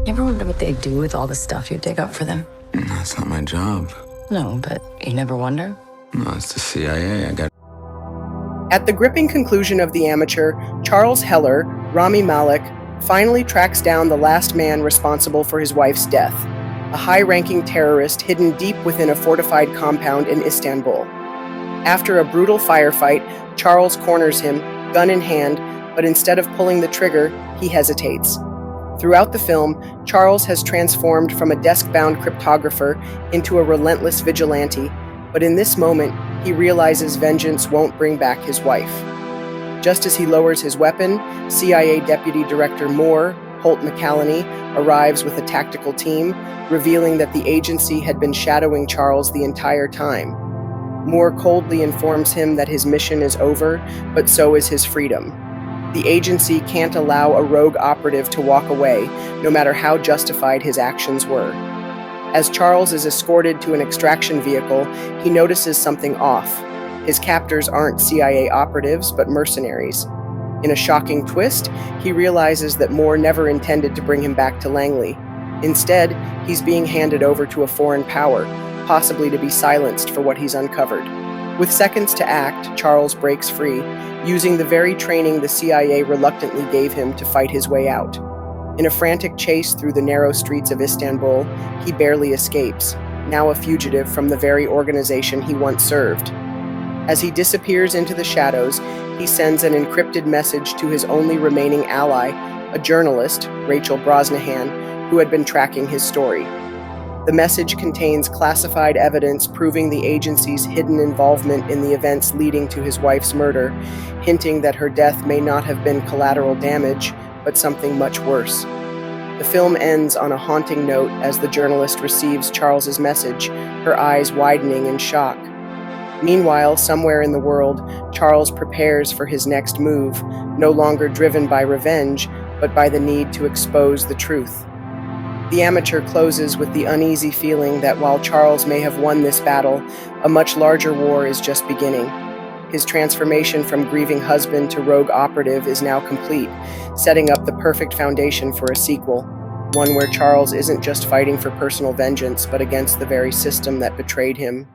You ever wonder what they do with all the stuff you dig up for them? That's not my job. No, but you never wonder? No, it's the CIA. At the gripping conclusion of The Amateur, Charles Heller, Rami Malek, finally tracks down the last man responsible for his wife's death, a high-ranking terrorist hidden deep within a fortified compound in Istanbul. After a brutal firefight, Charles corners him, gun in hand, but instead of pulling the trigger, he hesitates. Throughout the film, Charles has transformed from a desk-bound cryptographer into a relentless vigilante, but in this moment, he realizes vengeance won't bring back his wife. Just as he lowers his weapon, CIA Deputy Director Moore, Holt McCallany, arrives with a tactical team, revealing that the agency had been shadowing Charles the entire time. Moore coldly informs him that his mission is over, but so is his freedom. The agency can't allow a rogue operative to walk away, no matter how justified his actions were. As Charles is escorted to an extraction vehicle, he notices something off. His captors aren't CIA operatives, but mercenaries. In a shocking twist, he realizes that Moore never intended to bring him back to Langley. Instead, he's being handed over to a foreign power, possibly to be silenced for what he's uncovered. With seconds to act, Charles breaks free, using the very training the CIA reluctantly gave him to fight his way out. In a frantic chase through the narrow streets of Istanbul, he barely escapes, now a fugitive from the very organization he once served. As he disappears into the shadows, he sends an encrypted message to his only remaining ally, a journalist, Rachel Brosnahan, who had been tracking his story. The message contains classified evidence proving the agency's hidden involvement in the events leading to his wife's murder, hinting that her death may not have been collateral damage, but something much worse. The film ends on a haunting note as the journalist receives Charles's message, her eyes widening in shock. Meanwhile, somewhere in the world, Charles prepares for his next move, no longer driven by revenge, but by the need to expose the truth. The Amateur closes with the uneasy feeling that while Charles may have won this battle, a much larger war is just beginning. His transformation from grieving husband to rogue operative is now complete, setting up the perfect foundation for a sequel, one where Charles isn't just fighting for personal vengeance, but against the very system that betrayed him.